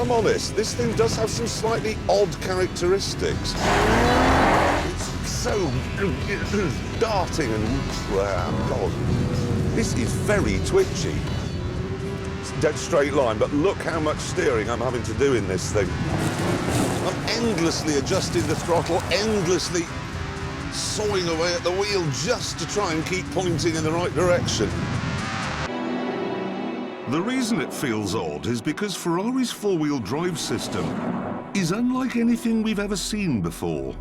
I'm honest, this thing does have some slightly odd characteristics. It's so darting and... wow, God. This is very twitchy. It's a dead straight line, but look how much steering I'm having to do in this thing. I'm endlessly adjusting the throttle, endlessly sawing away at the wheel just to try and keep pointing in the right direction. The reason it feels odd is because Ferrari's four-wheel drive system is unlike anything we've ever seen before.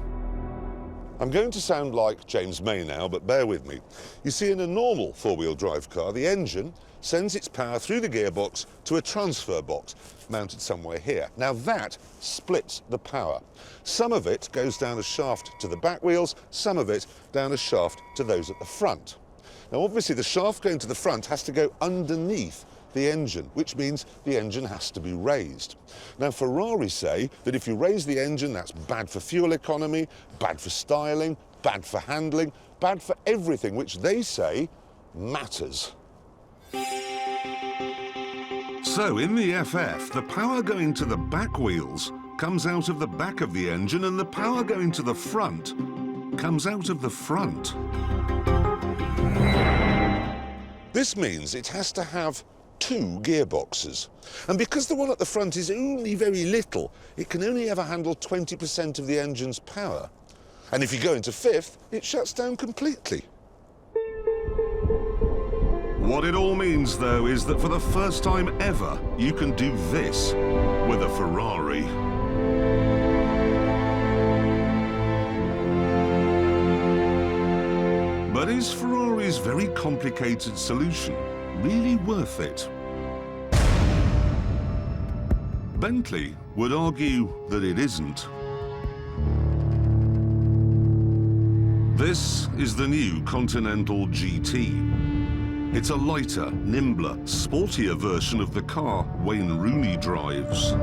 I'm going to sound like James May now, but bear with me. You see, in a normal four-wheel drive car, the engine sends its power through the gearbox to a transfer box mounted somewhere here. Now that splits the power. Some of it goes down a shaft to the back wheels, some of it down a shaft to those at the front. Now obviously the shaft going to the front has to go underneath the engine, which means the engine has to be raised. Now Ferrari say that if you raise the engine, that's bad for fuel economy, bad for styling, bad for handling, bad for everything which they say matters. So in the FF, the power going to the back wheels comes out of the back of the engine, and the power going to the front comes out of the front. This means it has to have two gearboxes. And because the one at the front is only very little, it can only ever handle 20% of the engine's power. And if you go into fifth, it shuts down completely. What it all means, though, is that for the first time ever, you can do this with a Ferrari. But is Ferrari's very complicated solution really worth it? Bentley would argue that it isn't. This is the new Continental GT. It's a lighter, nimbler, sportier version of the car Wayne Rooney drives.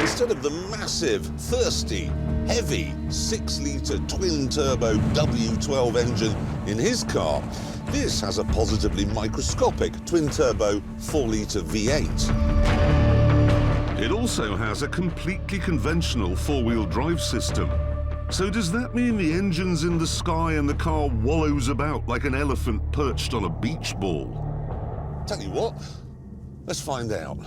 Instead of the massive, thirsty, heavy 6-litre twin-turbo W12 engine in his car, this has a positively microscopic twin-turbo 4-litre V8. It also has a completely conventional four-wheel drive system. So does that mean the engine's in the sky and the car wallows about like an elephant perched on a beach ball? Tell you what, let's find out.